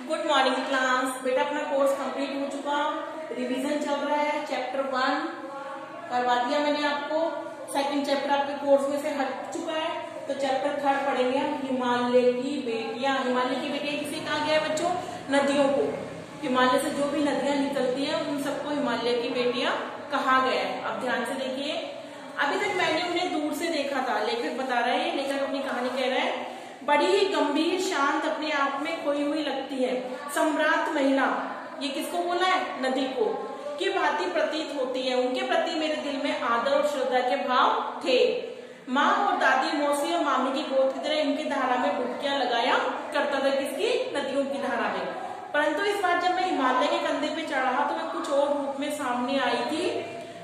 Good morning class. बेटा अपना course complete हो चुका, रिवीजन चल रहा है। चैप्टर 1 करवा दिया मैंने आपको। सेकंड चैप्टर आपके कोर्स में से हट चुका है, तो चैप्टर 3 पढ़ेंगे हम, हिमालय की बेटियां। हिमालय की बेटियां किसे कहा गया है बच्चों? नदियों को। हिमालय से जो भी नदियां निकलती हैं उन सबको हिमालय की बेटियां कहा गया है। अब ध्यान से देखिए, अभी तक मैंने उन्हें दूर से देखा था। लेखक बता रहे हैं, लेखक अपनी कहानी कह रहे हैं, बड़ी ही गंभीर, शांत, अपने आप में खोई हुई लगती है। सम्राट महिला, ये किसको बोला है? नदी को, की भांति प्रतीत होती है। उनके प्रति मेरे दिल में आदर और श्रद्धा के भाव थे। माँ और दादी, मौसी और मामी की गोद की तरह इनकी धारा में डुबकियां लगाया करता था। किसकी? नदियों की धारा में। परंतु इस बार जब मैं हिमालय के कंधे पे चढ़ा तो मैं कुछ और रूप में सामने आई थी।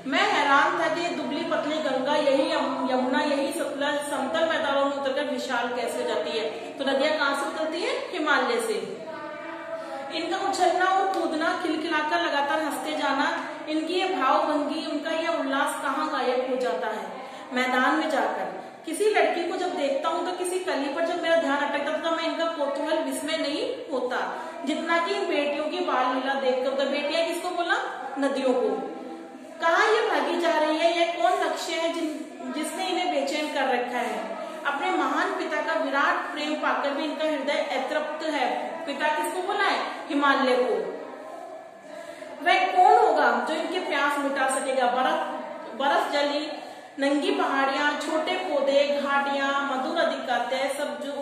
मैं हैरान था कि दुबली पतली गंगा, यही यमुना, यही सतलज समतल मैदानों में उतरकर विशाल कैसे हो जाती है। तो नदियां कहां से उतरती है? हिमालय से। इनका उछलना और कूदना, खिलखिलाकर लगातार हंसते जाना, इनकी ये भावभंगी, उनका यह उल्लास कहाँ गायब हो जाता है? मैदान में जाकर किसी लड़की को जब देखता हूँ तो किसी कली पर जब मेरा ध्यान अटकता तो मैं इनका कौतूहल, विस्मय नहीं होता जितना कि इन बेटियों की बाल लीला देखकर होता। बेटियां किसको बोला? नदियों को। कहाँ ये भागी जा रही है? यह कौन लक्ष्य है जिसने इन्हें बेचैन कर रखा है? अपने महान पिता का विराट प्रेम पाकर भी इनका हृदय अतृप्त है। पिता किसको बोला है? हिमालय को। वह कौन होगा जो इनके प्यास मिटा सकेगा? बरस जली नंगी पहाड़ियां, छोटे पौधे, घाटियां, मधुर अधिकाते, सब जो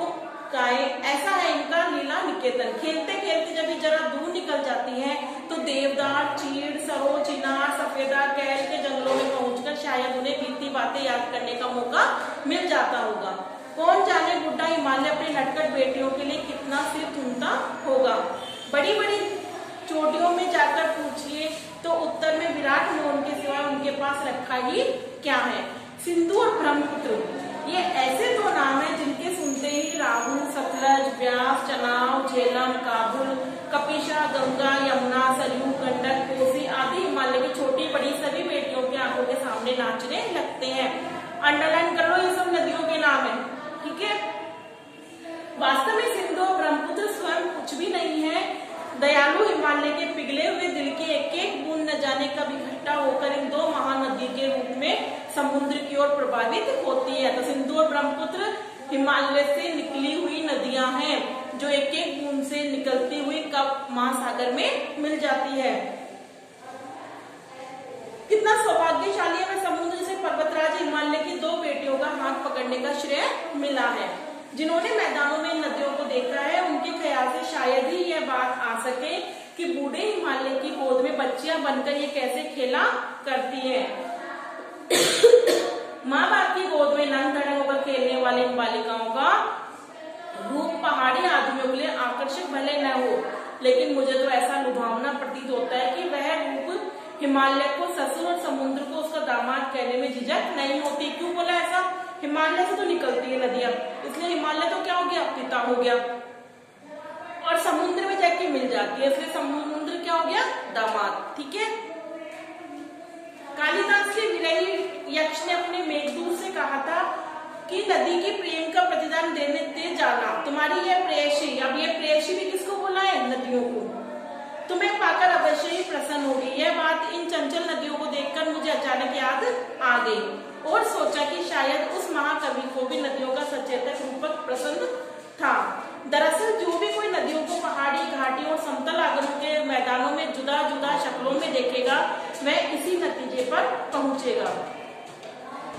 उपकाए, ऐसा है इनका लीला निकेतन। खेलते खेलते जब ये जरा दूर निकल जाती है तो देवदार, चीड़, सरो, चिनार, सफेदा, कैल के जंगलों में पहुंचकर शायद उन्हें बीती बातें याद करने का मौका मिल जाता होगा। कौन जाने बुढ़ा हिमालय अपनी नटखट बेटियों के लिए कितना सिर थूमता होगा। बड़ी बड़ी चोटियों में जाकर पूछिए तो उत्तर में विराट मोहन के सिवा उनके पास रखा ही क्या है। सिंधु और ब्रह्मपुत्र, ये ऐसे दो नाम हैं जिनके सुनते ही राहु, सतलज, व्यास, चनाव, झेलम, काबुल, कपिशा, गंगा, यमुना, सरयू, गंडक, कोसी आदि हिमालय की छोटी बड़ी सभी बेटियों की आंखों के सामने नाचने लगते हैं। अंडरलाइन कर लो, ये सब नदियों के नाम है, ठीक है। वास्तव में सिंधु और ब्रह्मपुत्र स्वयं कुछ भी नहीं है। दयालु हिमालय के पिघले हुए दिल की एक एक बूंद न जाने कब इकट्ठा होकर इन दो महानदी के रूप में समुद्र की ओर प्रभावित होती है। तो सिंधु और ब्रह्मपुत्र हिमालय से निकली हुई नदियां हैं जो एक एक बूंद से निकलती हुई कब महासागर में मिल जाती है। कितना सौभाग्यशाली है समुद्र से पर्वतराज हिमालय की दो बेटियों का हाथ पकड़ने का श्रेय मिला है। जिन्होंने मैदानों में नदियों को देखा है उनके ख्याल से शायद ही यह बात आ सके कि बूढ़े हिमालय की गोद में बच्चियां बनकर ये कैसे खेला करती हैं। माँ बाप की गोद में नंग धड़ंग होकर खेलने वाले इन बालिकाओं का रूप पहाड़ी आदमियों के लिए आकर्षक भले न हो, लेकिन मुझे तो ऐसा लुभावना प्रतीत होता है कि वह रूप हिमालय को ससुर और समुद्र को उसका दामाद कहने में झिझक नहीं होती। क्यों बोला ऐसा? हिमालय से तो निकलती है नदियां, इसलिए हिमालय तो क्या हो गया? पिता हो गया। और समुद्र में जाके मिल जाती है, इसलिए समुद्र क्या हो गया? दामाद, ठीक है। कालिदास के विरही यक्ष ने अपने मेघदूत से कहा था कि नदी की प्रेम का प्रतिदान दे जाना, तुम्हारी यह प्रेयसी। अब ये प्रेयसी भी किसको बोला है? नदियों को। तुम्हें पाकर अवश्य ही प्रसन्न होगी। यह बात इन चंचल नदियों को देखकर मुझे अचानक याद आ गई और सोचा कि शायद उस महाकवि को भी नदियों का सचेतक रूपक पसंद था। दरअसल जो भी कोई नदियों को पहाड़ी, घाटी और समतल आगरों के मैदानों में जुदा जुदा शक्लों में देखेगा वह इसी नतीजे पर पहुंचेगा।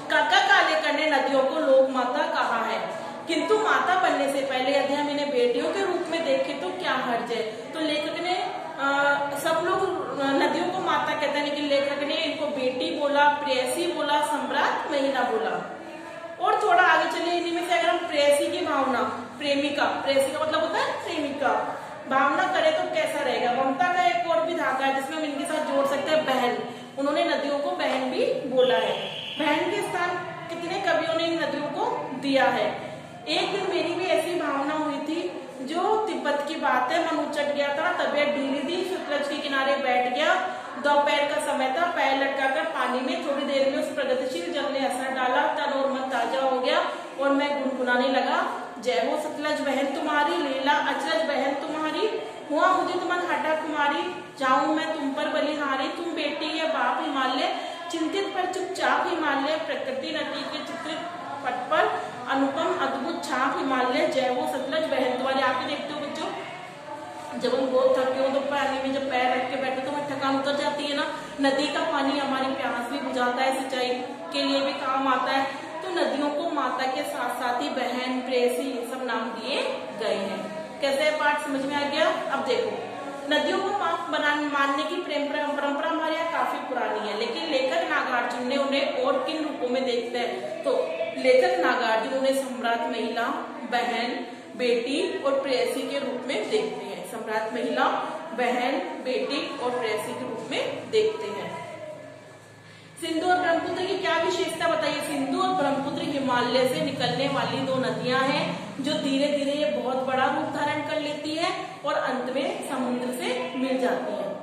काका कालेकर ने नदियों को लोक माता कहा है, किंतु माता बनने से पहले यदि हम इन्हें बेटियों के रूप में देखें तो क्या हर्ज है। तो लेखक ने सब लोग नदियों को माता कहते हैं, लेकिन लेखक ने इनको बेटी बोला, प्रेयसी बोला, सम्राट महिला बोला। और थोड़ा आगे चलिए, इन्हीं में से अगर हम प्रेयसी की भावना, प्रेमिका, प्रेयसी का मतलब होता है प्रेमिका, भावना करें तो कैसा रहेगा। ममता का एक और भी धागा है जिसमें हम इनके साथ जोड़ सकते हैं बहन। उन्होंने नदियों को बहन भी बोला है। बहन के स्थान कितने कवियों ने इन नदियों को दिया है। एक दिन मेरी भी ऐसी भावना हुई थी, जो तिब्बत की बात है। मन उचट गया था, तबीयत ढीली थी, सतलज के किनारे बैठ गया। दोपहर का समय था, पैर लटकाकर पानी में थोड़ी देर में उस प्रगतिशील जल ने असर डाला, तन और मन ताजा हो गया और मैं गुनगुनाने लगा, जय हो सतलज बहन तुम्हारी, लीला अचरज बहन तुम्हारी, हुआ मुझे तुमन हटा कुमारी, जाऊं मैं तुम पर बलिहारी, तुम बेटी ये बाप हिमालय, चिंतित पर चुपचाप हिमालय, प्रकृति नदी के चित्रित पट पर अनुपम अद्भुत छाप हिमालय, जय हो सतलज बहन तुम्हारी। आप ही देखते हो बच्चों, जब हम बहुत थके हो तो पानी में जब पैर रख के बैठे तो हमें थकान उतर जाती है ना। नदी का पानी हमारी प्यास भी बुझाता है, सिंचाई के लिए भी काम आता है। तो नदियों को माता के साथ साथ ही बहन, प्रेयसी ये सब नाम दिए गए हैं। कैसे पाठ समझ में आ गया? अब देखो, नदियों को माँ मानने की परंपरा हमारे यहाँ काफी पुरानी है, लेकिन लेखक नागार्जुन ने उन्हें और किन रूपों में देखते हैं? तो लेखक नागार्जुन उन्हें सम्राट, महिला, बहन, बेटी और प्रेयसी के रूप में देखते हैं। सम्राट, महिला, बहन, बेटी और प्रेयसी के रूप में देखते हैं। सिंधु और ब्रह्मपुत्र की क्या विशेषता बताइए? सिंधु और ब्रह्मपुत्र हिमालय से निकलने वाली दो नदियां हैं जो धीरे धीरे ये बहुत बड़ा रूप धारण कर लेती है और अंत में समुद्र से मिल जाती है।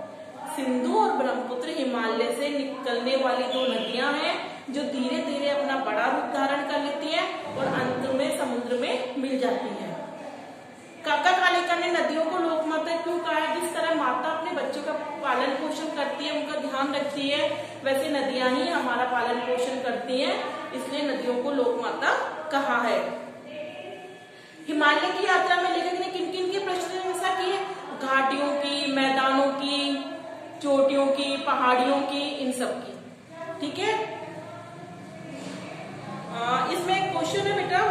सिंधु और ब्रह्मपुत्र हिमालय से निकलने वाली दो नदियां हैं जो धीरे धीरे अपना बड़ा रूप धारण कर लेती है और अंत में समुद्र में मिल जाती है। काका कालेकर ने नदियों को लोक माता क्यों कहा है? जिस तरह माता अपने बच्चों का पालन पोषण करती है, उनका ध्यान रखती है, वैसे नदियां ही हमारा पालन पोषण करती हैं, इसलिए नदियों को लोक माता कहा है। हिमालय की यात्रा में लेखक ने किन किन की प्रशंसा की है? घाटियों की, मैदानों की, चोटियों की, पहाड़ियों की, इन सब की। ठीक है, इसमें एक क्वेश्चन है बेटा,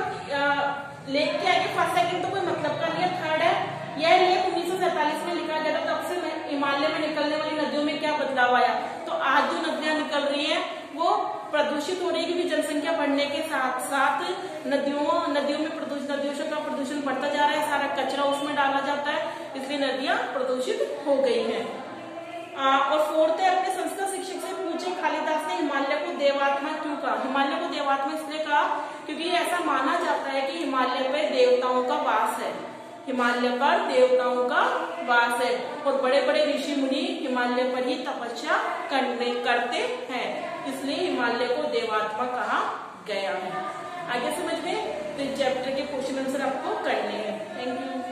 लेख के आगे फर्स्ट सेकंड तो कोई मतलब का नहीं है, थर्ड है, यह लेख 1947 में लिखा गया था, तब से हिमालय में निकलने वाली नदियों में क्या बदलाव आया? तो आज जो नदियां निकल रही हैं वो प्रदूषित हो रही है, क्योंकि जनसंख्या बढ़ने के साथ साथ नदियों में नदियों का प्रदूषण बढ़ता जा रहा है, सारा कचरा उसमें डाला जाता है, इसलिए नदियां प्रदूषित हो गई हैं। और फोर्थ है, अपने संस्कृत शिक्षक से पूछे कालिदास ने हिमालय को देवात्मा क्यों कहा? हिमालय को देवात्मा इसलिए कहा क्योंकि ऐसा माना जाता है कि हिमालय पर देवताओं का वास है, हिमालय पर देवताओं का वास है और बड़े बड़े ऋषि मुनि हिमालय पर ही तपस्या करते हैं, इसलिए हिमालय को देवात्मा कहा गया है। आगे समझ में, तो चैप्टर के क्वेश्चन आंसर आपको करने हैं। Thank you.